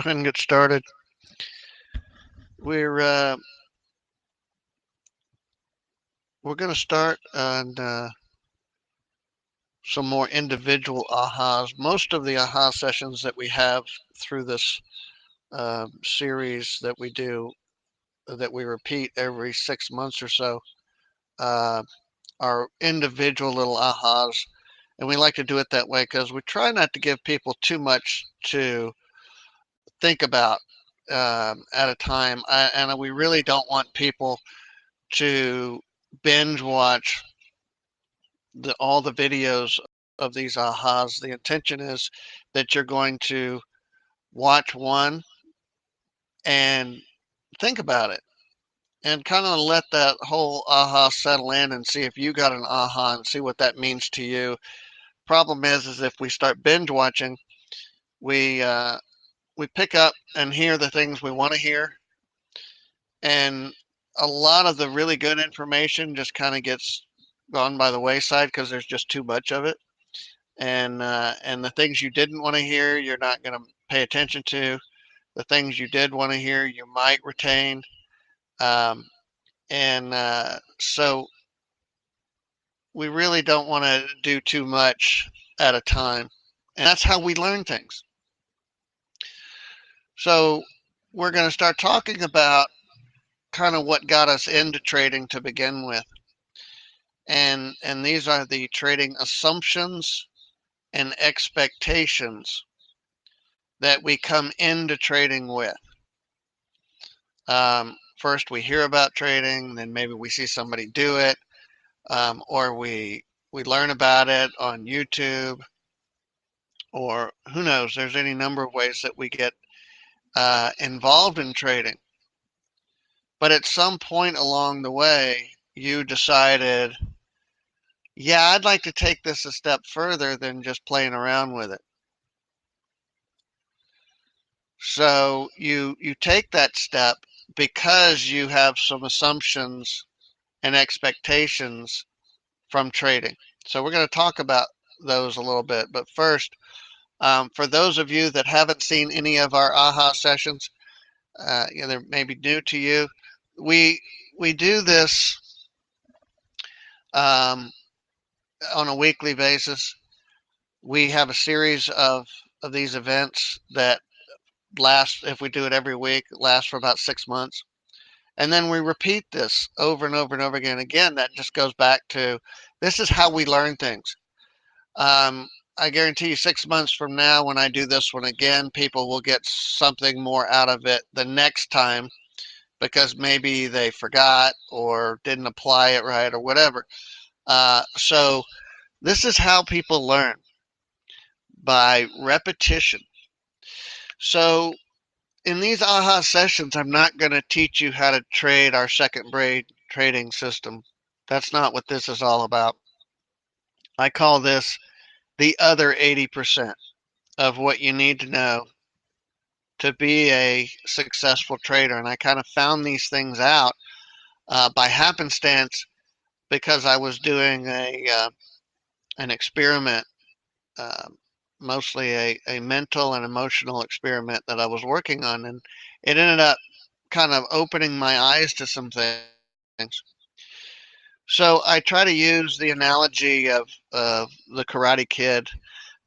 ahead and get started. We're going to start on some more individual ahas. Most of the aha sessions that we have through this series that we do, that we repeat every 6 months or so, are individual little ahas. And we like to do it that way because we try not to give people too much to think about at a time. And we really don't want people to binge watch all the videos of these ahas. The intention is that you're going to watch one and think about it and kind of let that whole aha settle in and see if you got an aha and see what that means to you. Problem is if we start binge watching, we we pick up and hear the things we want to hear, and a lot of the really good information just kind of gets gone by the wayside because there's just too much of it. And the things you didn't want to hear, you're not going to pay attention to. The things you did want to hear, you might retain. Um, and so we really don't want to do too much at a time. And that's how we learn things. So we're going to start talking about kind of what got us into trading to begin with. And these are the trading assumptions and expectations that we come into trading with. First, we hear about trading, then maybe we see somebody do it, or we learn about it on YouTube, or who knows? There's any number of ways that we get involved in trading. But at some point along the way, you decided, yeah, I'd like to take this a step further than just playing around with it. So you take that step because you have some assumptions and expectations from trading. So we're going to talk about those a little bit. But first, for those of you that haven't seen any of our AHA sessions, they may be new to you. We do this um, on a weekly basis. We have a series of these events that last, if we do it every week, lasts for about 6 months. And then we repeat this over and over and over again. Again, that just goes back to this is how we learn things. I guarantee you 6 months from now, when I do this one again, people will get something more out of it the next time because maybe they forgot or didn't apply it right or whatever. So this is how people learn, by repetition. So in these AHA sessions, I'm not going to teach you how to trade our second brain trading system. That's not what this is all about. I call this the other 80% of what you need to know to be a successful trader. And I kind of found these things out by happenstance because I was doing an experiment, uh, mostly a mental and emotional experiment that I was working on. And it ended up kind of opening my eyes to some things. So I try to use the analogy of the Karate Kid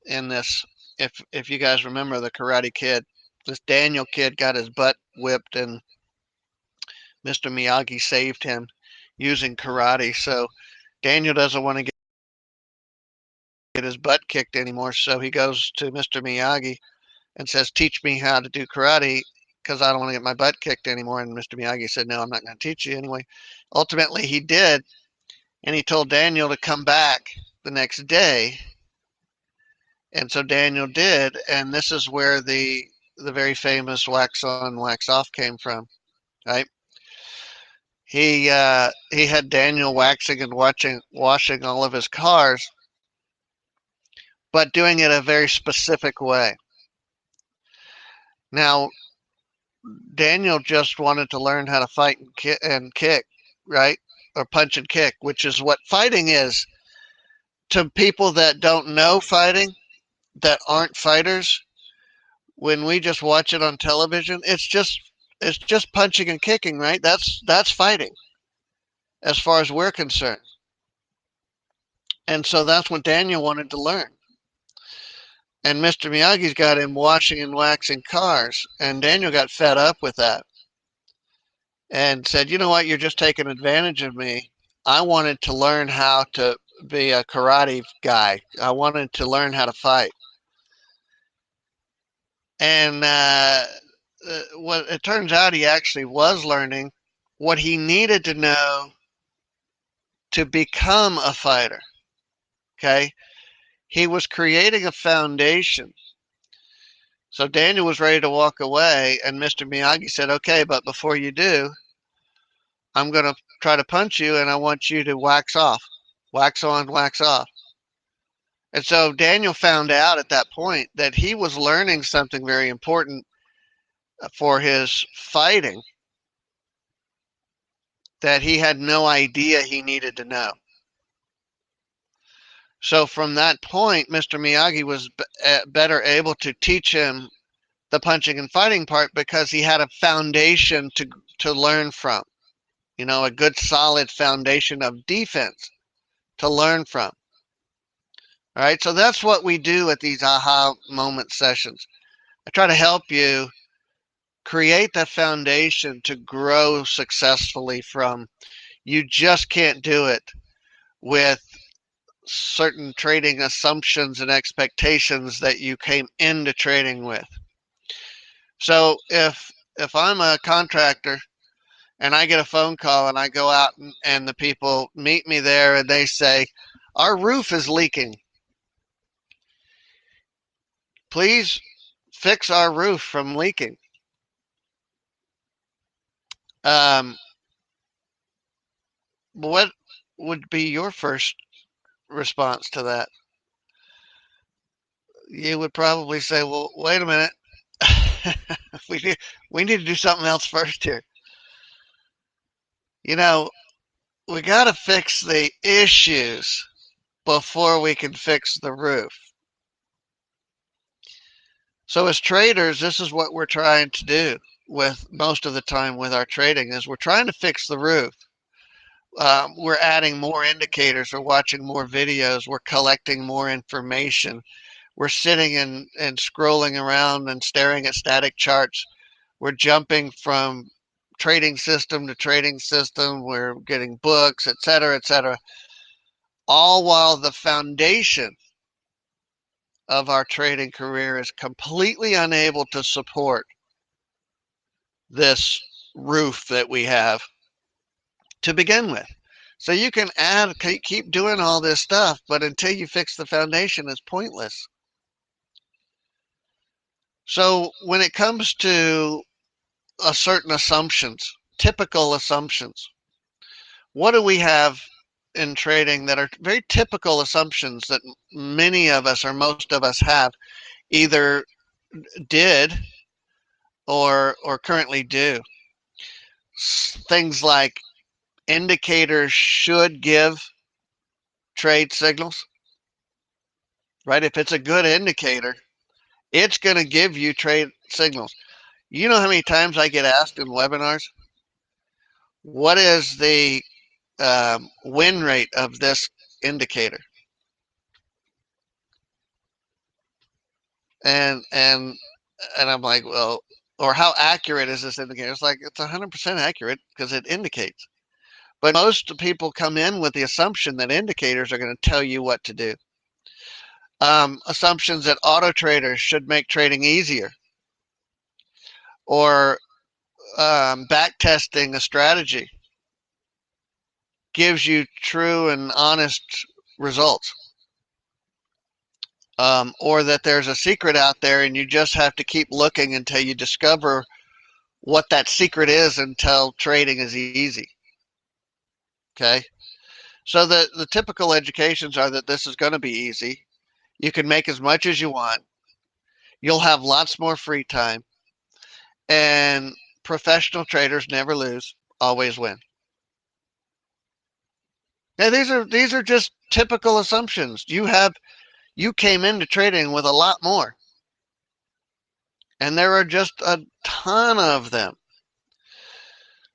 in this. If you guys remember the Karate Kid, this Daniel kid got his butt whipped and Mr. Miyagi saved him using karate. So Daniel doesn't want to get his butt kicked anymore. So he goes to Mr. Miyagi and says, "Teach me how to do karate because I don't want to get my butt kicked anymore." And Mr. Miyagi said, "No, I'm not going to teach you anyway." Ultimately, he did. And he told Daniel to come back the next day. And so Daniel did. And this is where the very famous wax on, wax off came from, right? He had Daniel waxing and washing all of his cars, but doing it a very specific way. Now, Daniel just wanted to learn how to fight and kick, right? Or punch and kick, which is what fighting is. To people that don't know fighting, that aren't fighters, when we just watch it on television, it's just punching and kicking, right? That's fighting as far as we're concerned. And so that's what Daniel wanted to learn. And Mr. Miyagi's got him washing and waxing cars, and Daniel got fed up with that and said, "You know what? You're just taking advantage of me. I wanted to learn how to be a karate guy. I wanted to learn how to fight." And what it turns out, he actually was learning what he needed to know to become a fighter. Okay, he was creating a foundation. So Daniel was ready to walk away, and Mr. Miyagi said, "Okay, but before you do, I'm going to try to punch you, and I want you to wax off, wax on, wax off." And so Daniel found out at that point that he was learning something very important for his fighting that he had no idea he needed to know. So from that point, Mr. Miyagi was better able to teach him the punching and fighting part because he had a foundation to learn from. You know, a good solid foundation of defense to learn from. All right, so that's what we do at these aha moment sessions. I try to help you create that foundation to grow successfully from. You just can't do it with certain trading assumptions and expectations that you came into trading with. So if I'm a contractor and I get a phone call and I go out and the people meet me there and they say, "Our roof is leaking. Please fix our roof from leaking." Um, what would be your first response to that? You would probably say, "Well, wait a minute. we need, we need to do something else first here. You know, we got to fix the issues before we can fix the roof." So as traders, this is what we're trying to do with most of the time with our trading is we're trying to fix the roof. We're adding more indicators, we're watching more videos, we're collecting more information. We're sitting and scrolling around and staring at static charts. We're jumping from trading system to trading system. We're getting books, et cetera, et cetera. All while the foundation of our trading career is completely unable to support this roof that we have to begin with. So you can keep doing all this stuff, but until you fix the foundation, it's pointless. So when it comes to certain assumptions, typical assumptions, what do we have in trading that are very typical assumptions that many of us or most of us have either did or currently do? Things like indicators should give trade signals, right? If it's a good indicator, it's going to give you trade signals. You know how many times I get asked in webinars, what is the win rate of this indicator? And I'm like, well, or how accurate is this indicator? It's like it's 100% accurate because it indicates. But most people come in with the assumption that indicators are going to tell you what to do. Assumptions that auto traders should make trading easier, or back testing a strategy gives you true and honest results, or that there's a secret out there and you just have to keep looking until you discover what that secret is until trading is easy. Okay, so the typical educations are that this is going to be easy. You can make as much as you want. You'll have lots more free time, and professional traders never lose, always win. Now these are just typical assumptions. You came into trading with a lot more, And there are just a ton of them.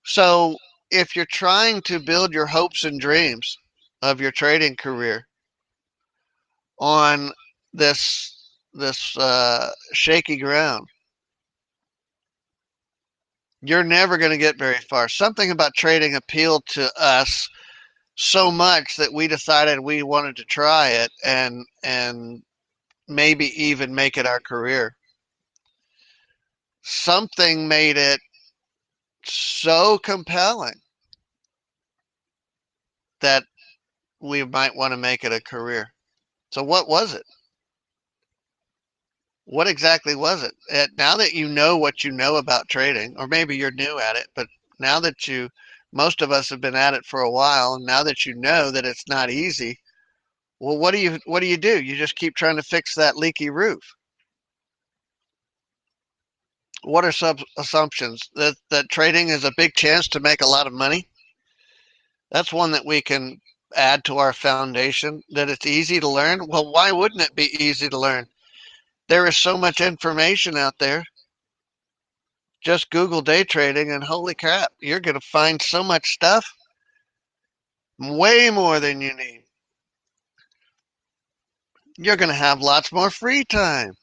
So if you're trying to build your hopes and dreams of your trading career on this shaky ground, you're never going to get very far. Something about trading appealed to us so much that we decided we wanted to try it and maybe even make it our career. Something made it so compelling that we might want to make it a career. So what was it? What exactly was it? Now that you know what you know about trading, or maybe you're new at it, but now that most of us have been at it for a while, and now that you know that it's not easy, well, what do you do? You just keep trying to fix that leaky roof. What are some assumptions? That trading is a big chance to make a lot of money? That's one that we can add to our foundation. That it's easy to learn? Well, why wouldn't it be easy to learn? There is so much information out there. Just Google day trading and holy crap, you're going to find so much stuff, way more than you need. You're going to have lots more free time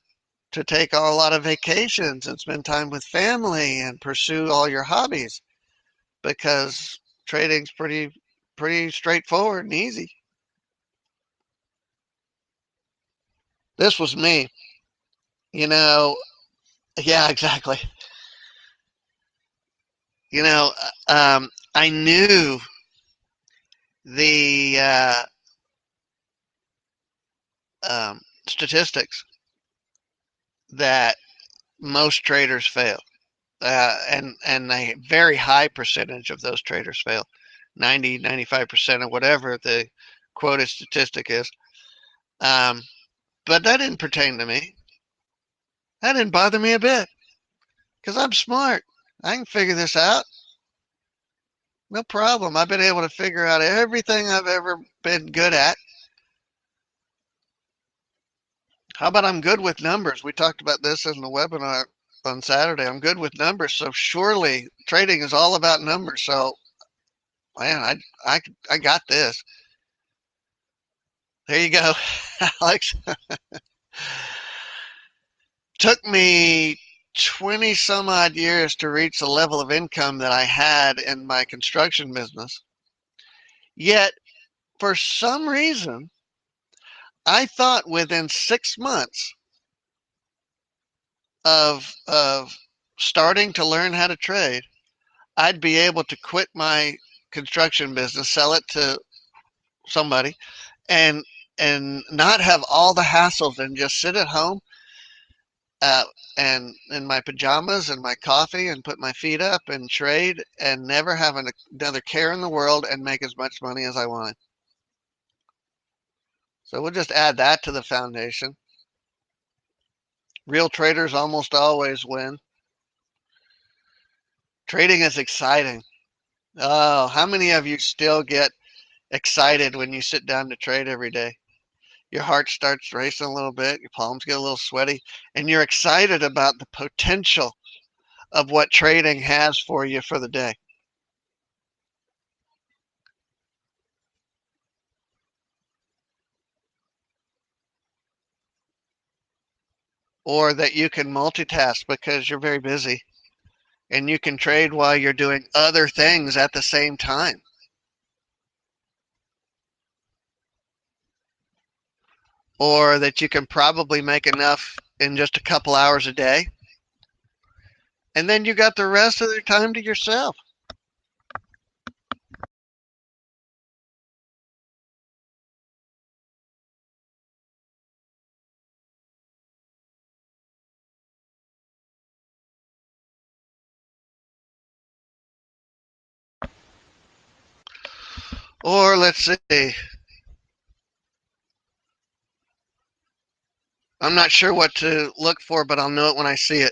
to take a lot of vacations and spend time with family and pursue all your hobbies because trading's pretty straightforward and easy. This was me, you know. Yeah, exactly. You know, I knew the statistics that most traders fail, and a very high percentage of those traders fail, 90-95% or whatever the quoted statistic is. Um, but that didn't pertain to me. That didn't bother me a bit because I'm smart. I can figure this out. No problem. I've been able to figure out everything I've ever been good at. How about I'm good with numbers? We talked about this in the webinar on Saturday. I'm good with numbers, so surely trading is all about numbers. So, man, I got this. There you go, Alex. Took me 20 some odd years to reach the level of income that I had in my construction business. Yet, for some reason, I thought within 6 months of starting to learn how to trade, I'd be able to quit my construction business, sell it to somebody, and and not have all the hassles and just sit at home uh, and in my pajamas and my coffee and put my feet up and trade and never have another care in the world and make as much money as I wanted. So we'll just add that to the foundation. Real traders almost always win. Trading is exciting. Oh, how many of you still get excited when you sit down to trade every day? Your heart starts racing a little bit, your palms get a little sweaty, and you're excited about the potential of what trading has for you for the day. Or that you can multitask because you're very busy and you can trade while you're doing other things at the same time. Or that you can probably make enough in just a couple hours a day. And then you got the rest of your time to yourself. Or let's see, I'm not sure what to look for, but I'll know it when I see it.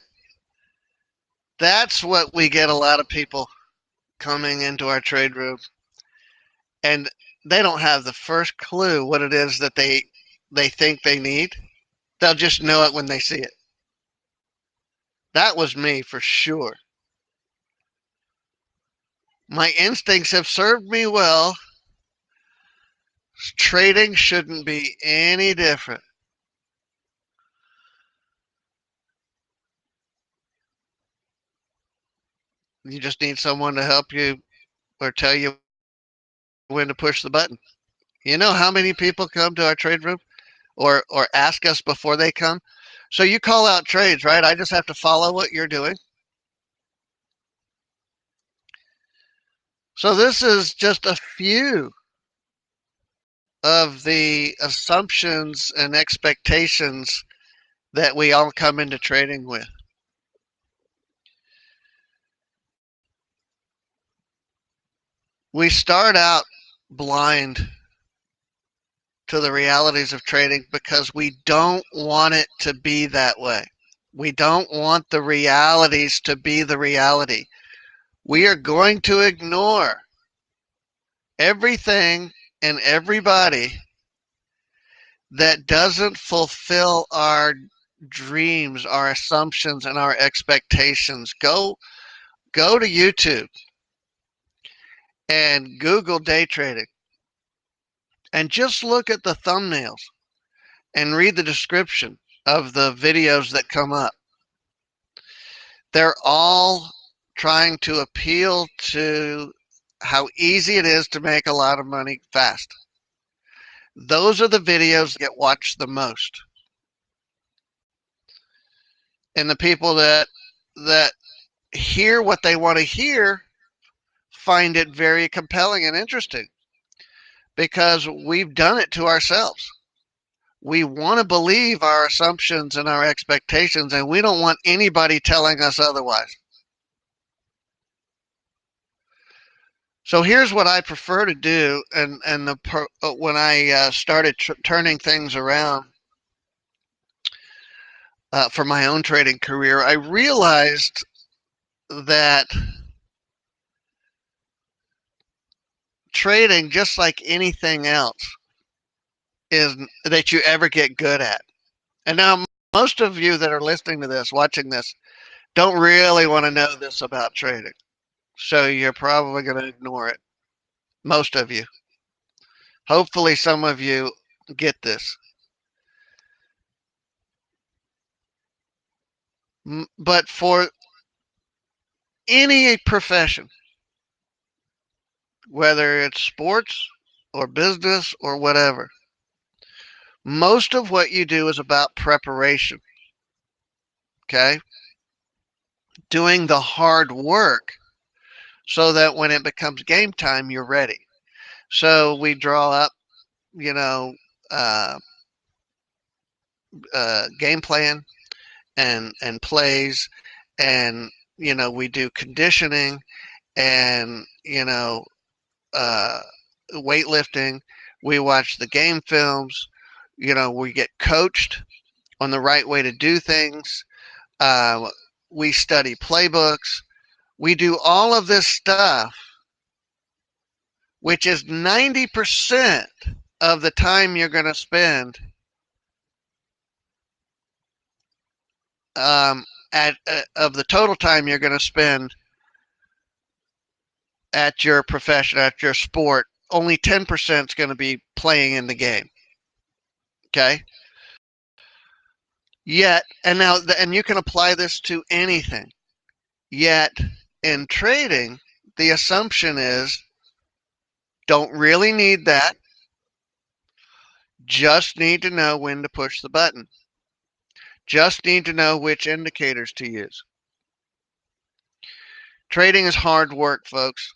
That's what we get a lot of people coming into our trade room, and they don't have the first clue what it is that they think they need. They'll just know it when they see it. That was me for sure. My instincts have served me well. Trading shouldn't be any different. You just need someone to help you or tell you when to push the button. You know how many people come to our trade room or ask us before they come? So you call out trades, right? I just have to follow what you're doing. So this is just a few of the assumptions and expectations that we all come into trading with. We start out blind to the realities of trading because we don't want it to be that way. We don't want the realities to be the reality. We are going to ignore everything and everybody that doesn't fulfill our dreams, our assumptions, and our expectations. Go to YouTube and Google day trading and just look at the thumbnails and read the description of the videos that come up. They're all trying to appeal to how easy it is to make a lot of money fast. Those are the videos that get watched the most. And the people that hear what they want to hear find it very compelling and interesting because we've done it to ourselves. We want to believe our assumptions and our expectations, and we don't want anybody telling us otherwise. So here's what I prefer to do, and when I started turning things around for my own trading career, I realized that trading, just like anything else, is that you ever get good at. And now most of you that are listening to this, watching this, don't really want to know this about trading. So you're probably going to ignore it. Most of you. Hopefully some of you get this. But for any profession, whether it's sports or business or whatever, most of what you do is about preparation. Okay? Doing the hard work so that when it becomes game time, you're ready. So we draw up, you know, uh, game plan and plays, and we do conditioning and uh, weightlifting. We watch the game films. We get coached on the right way to do things. Uh, we study playbooks. We do all of this stuff, which is 90% of the time you're going to spend of the total time you're going to spend at your profession, at your sport. Only 10% is going to be playing in the game. Okay. Yet, and you can apply this to anything. Yet, in trading, the assumption is don't really need that. Just need to know when to push the button. Just need to know which indicators to use. Trading is hard work, folks.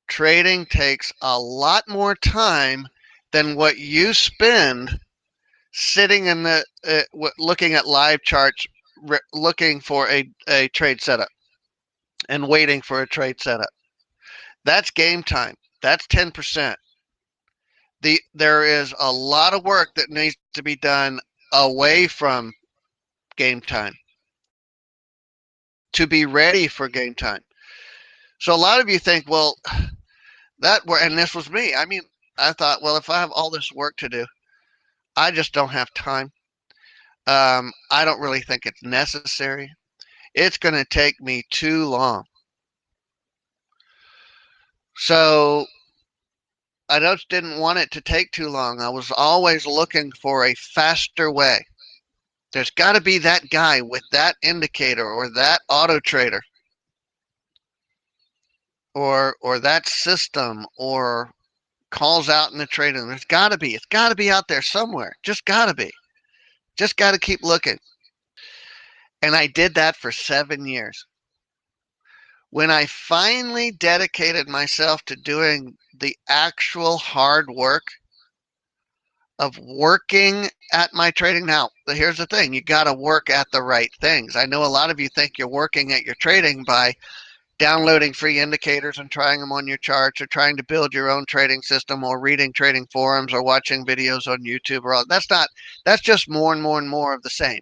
Trading takes a lot more time than what you spend sitting in the looking at live charts, looking for a trade setup and waiting for a trade setup. That's game time. That's 10%. There is a lot of work that needs to be done away from game time to be ready for game time. So a lot of you think, well, and this was me. I mean, I thought, well, if I have all this work to do, I just don't have time. I don't really think it's necessary. It's going to take me too long. So I just didn't want it to take too long. I was always looking for a faster way. There's got to be that guy with that indicator or that auto trader or that system or calls out in the trading. There's got to be. It's got to be out there somewhere. Just got to be. Just got to keep looking. And I did that for 7 years. When I finally dedicated myself to doing the actual hard work of working at my trading. Now, here's the thing, you got to work at the right things. I know a lot of you think you're working at your trading by downloading free indicators and trying them on your charts or trying to build your own trading system or reading trading forums or watching videos on YouTube or all. That's just more and more and more of the same.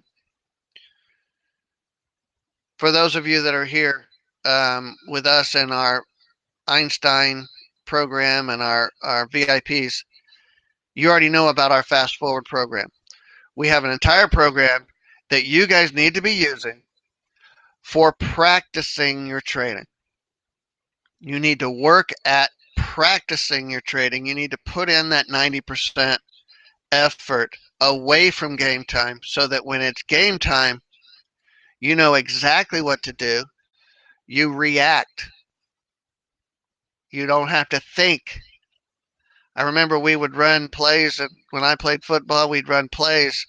For those of you that are here with us in our Einstein program and our VIPs, you already know about our fast forward program. We have an entire program that you guys need to be using for practicing your trading. You need to work at practicing your trading. You need to put in that 90% effort away from game time so that when it's game time, you know exactly what to do. You react. You don't have to think. I remember we would run plays when I played football, we'd run plays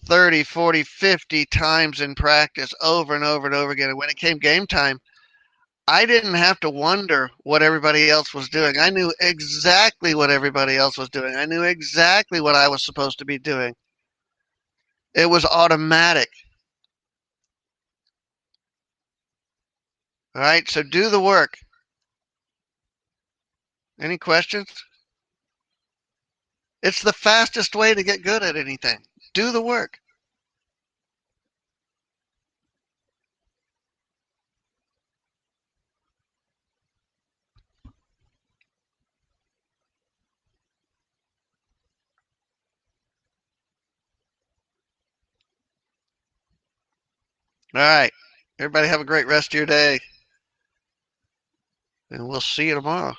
30, 40, 50 times in practice over and over and over again. And when it came game time, I didn't have to wonder what everybody else was doing. I knew exactly what everybody else was doing. I knew exactly what I was supposed to be doing. It was automatic. All right, so do the work. Any questions? It's the fastest way to get good at anything. Do the work. All right. Everybody have a great rest of your day, and we'll see you tomorrow.